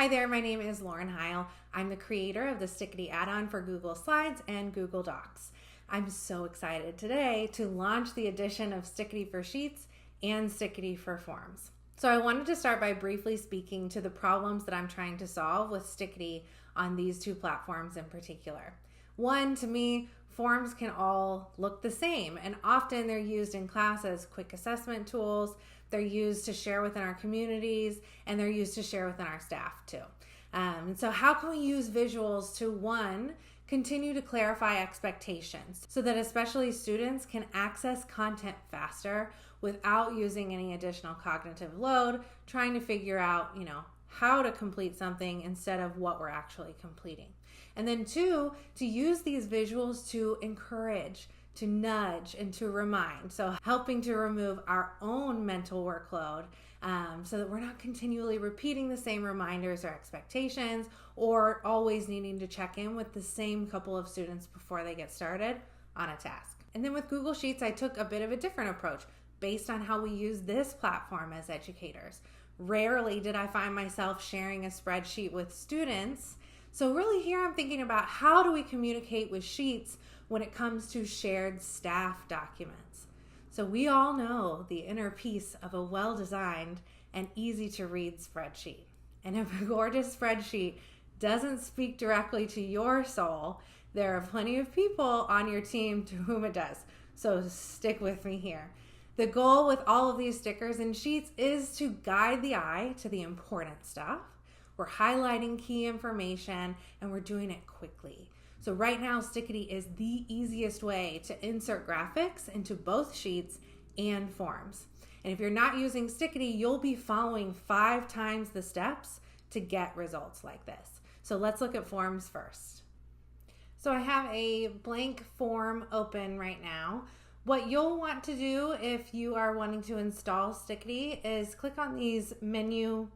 Hi there, my name is Lauren Heil. I'm the creator of the Stickity add-on for Google Slides and Google Docs. I'm so excited today to launch the addition of Stickity for Sheets and Stickity for Forms. So I wanted to start by briefly speaking to the problems that I'm trying to solve with Stickity on these two platforms in particular. One, to me, forms can all look the same, and often they're used in class as quick assessment tools. They're used to share within our communities, and they're used to share within our staff too. And so how can we use visuals to, one, continue to clarify expectations so that especially students can access content faster without using any additional cognitive load, trying to figure out, how to complete something instead of what we're actually completing. And then two, to use these visuals to encourage, to nudge, and to remind. So helping to remove our own mental workload so that we're not continually repeating the same reminders or expectations or always needing to check in with the same couple of students before they get started on a task. And then with Google Sheets, I took a bit of a different approach based on how we use this platform as educators. Rarely did I find myself sharing a spreadsheet with students. So really here I'm thinking about how do we communicate with Sheets when it comes to shared staff documents. So we all know the inner peace of a well-designed and easy to read spreadsheet. And if a gorgeous spreadsheet doesn't speak directly to your soul, there are plenty of people on your team to whom it does. So stick with me here. The goal with all of these stickers and sheets is to guide the eye to the important stuff. We're highlighting key information and we're doing it quickly. So right now, Stickity is the easiest way to insert graphics into both sheets and forms. And if you're not using Stickity, you'll be following 5 times the steps to get results like this. So let's look at forms first. So I have a blank form open right now. What you'll want to do if you are wanting to install Stickity is click on these menu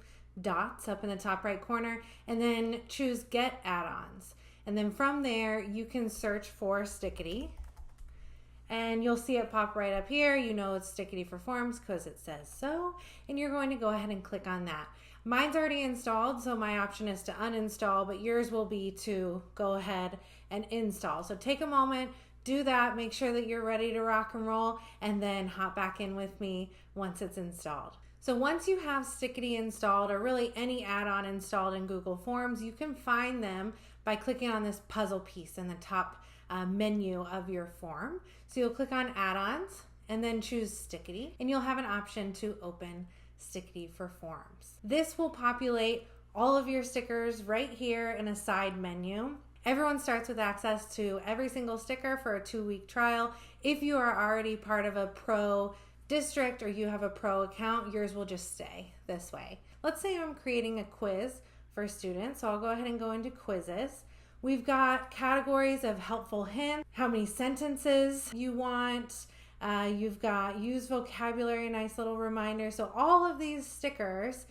dots up in the top right corner and then choose Get Add-ons. And then from there, you can search for Stickity and you'll see it pop right up here. You know it's Stickity for Forms because it says so, and you're going to go ahead and click on that. Mine's already installed, so my option is to uninstall, but yours will be to go ahead and install. So take a moment, do that, make sure that you're ready to rock and roll, and then hop back in with me once it's installed. So once you have Stickity installed, or really any add-on installed in Google Forms, you can find them by clicking on this puzzle piece in the top menu of your form. So you'll click on Add-ons and then choose Stickity, and you'll have an option to open Stickity for Forms. This will populate all of your stickers right here in a side menu. Everyone starts with access to every single sticker for a 2-week trial. If you are already part of a pro district or you have a pro account, yours will just stay this way. Let's say I'm creating a quiz for students, so I'll go ahead and go into quizzes. We've got categories of helpful hints, how many sentences you want, you've got use vocabulary, nice little reminder. So all of these stickers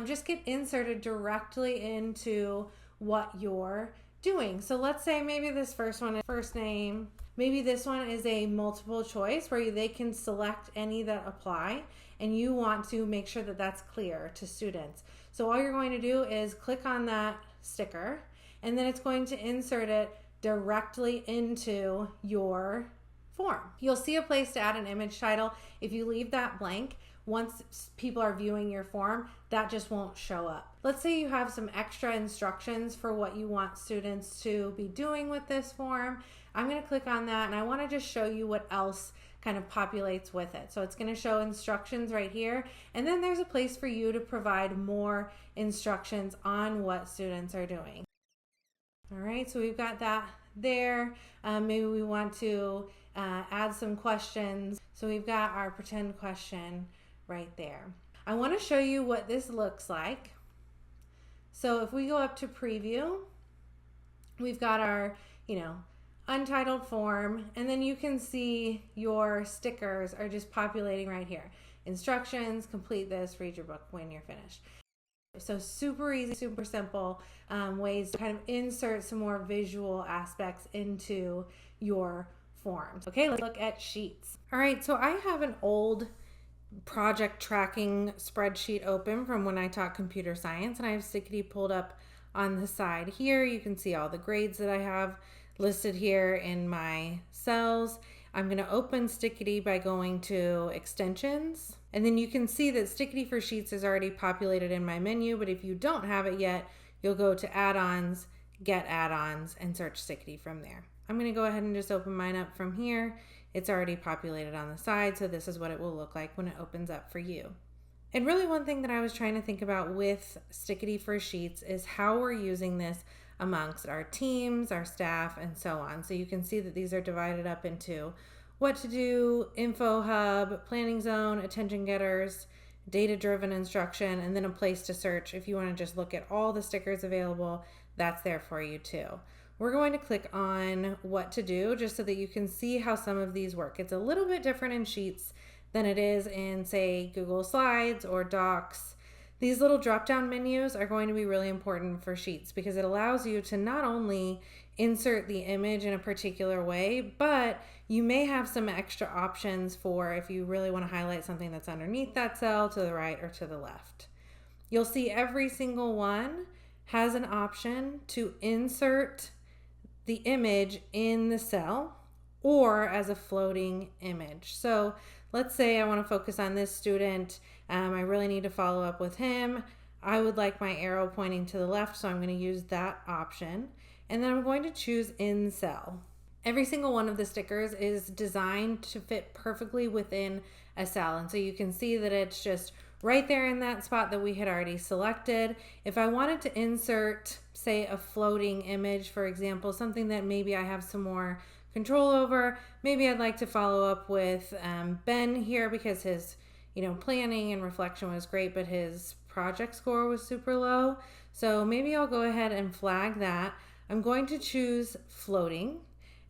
just get inserted directly into what you're doing. So let's say maybe this first one is first name. Maybe this one is a multiple choice where they can select any that apply, and you want to make sure that that's clear to students. So all you're going to do is click on that sticker, and then it's going to insert it directly into your form. You'll see a place to add an image title. If you leave that blank, once people are viewing your form, that just won't show up. Let's say you have some extra instructions for what you want students to be doing with this form. I'm going to click on that, and I want to just show you what else kind of populates with it. So it's going to show instructions right here, and then there's a place for you to provide more instructions on what students are doing. All right, so we've got that there. Maybe we want to add some questions. So we've got our pretend question right there. I want to show you what this looks like. So if we go up to preview, we've got our, untitled form, and then you can see your stickers are just populating right here. Instructions, complete this, read your book when you're finished. So super easy, super simple ways to kind of insert some more visual aspects into your forms. Okay, let's look at sheets. All right, so I have an old project tracking spreadsheet open from when I taught computer science, and I have Stickity pulled up on the side here. You can see all the grades that I have listed here in my cells. I'm going to open Stickity by going to extensions, and then you can see that Stickity for Sheets is already populated in my menu, but if you don't have it yet, you'll go to add-ons, get add-ons, and search Stickity from there. I'm going to go ahead and just open mine up from here. It's already populated on the side, so this is what it will look like when it opens up for you. And really one thing that I was trying to think about with Stickity for Sheets is how we're using this amongst our teams, our staff, and so on. So you can see that these are divided up into what to do, info hub, planning zone, attention getters, data-driven instruction, and then a place to search. If you want to just look at all the stickers available, that's there for you too. We're going to click on what to do just so that you can see how some of these work. It's a little bit different in Sheets than it is in, say, Google Slides or Docs. These little drop-down menus are going to be really important for Sheets because it allows you to not only insert the image in a particular way, but you may have some extra options for if you really want to highlight something that's underneath that cell, to the right or to the left. You'll see every single one has an option to insert the image in the cell or as a floating image. So let's say I want to focus on this student. I really need to follow up with him. I would like my arrow pointing to the left, so I'm going to use that option. And then I'm going to choose in cell. Every single one of the stickers is designed to fit perfectly within a cell. And so you can see that it's just right there in that spot that we had already selected. If I wanted to insert, say, a floating image, for example, something that maybe I have some more control over, maybe I'd like to follow up with Ben here because his planning and reflection was great, but his project score was super low. So maybe I'll go ahead and flag that. I'm going to choose floating,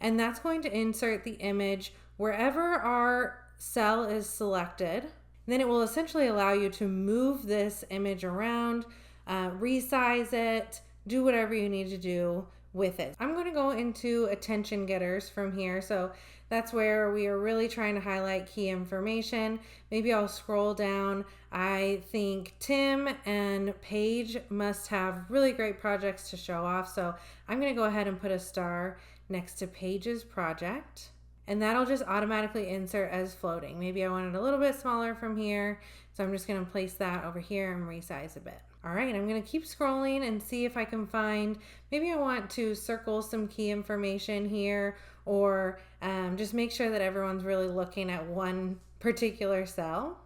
and that's going to insert the image wherever our cell is selected. Then it will essentially allow you to move this image around, resize it, do whatever you need to do with it. I'm going to go into attention getters from here. So that's where we are really trying to highlight key information. Maybe I'll scroll down. I think Tim and Paige must have really great projects to show off. So I'm going to go ahead and put a star next to Paige's project. And that'll just automatically insert as floating. Maybe I want it a little bit smaller from here. So I'm just going to place that over here and resize a bit. All right, I'm going to keep scrolling and see if I can find, maybe I want to circle some key information here, or just make sure that everyone's really looking at one particular cell.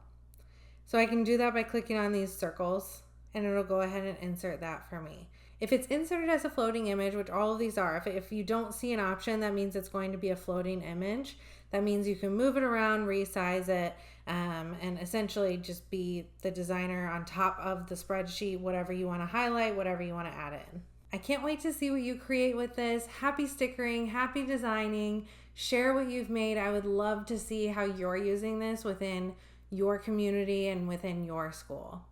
So I can do that by clicking on these circles, and it'll go ahead and insert that for me. If it's inserted as a floating image, which all of these are, if you don't see an option, that means it's going to be a floating image. That means you can move it around, resize it, and essentially just be the designer on top of the spreadsheet, whatever you want to highlight, whatever you want to add in. I can't wait to see what you create with this. Happy stickering, happy designing. Share what you've made. I would love to see how you're using this within your community and within your school.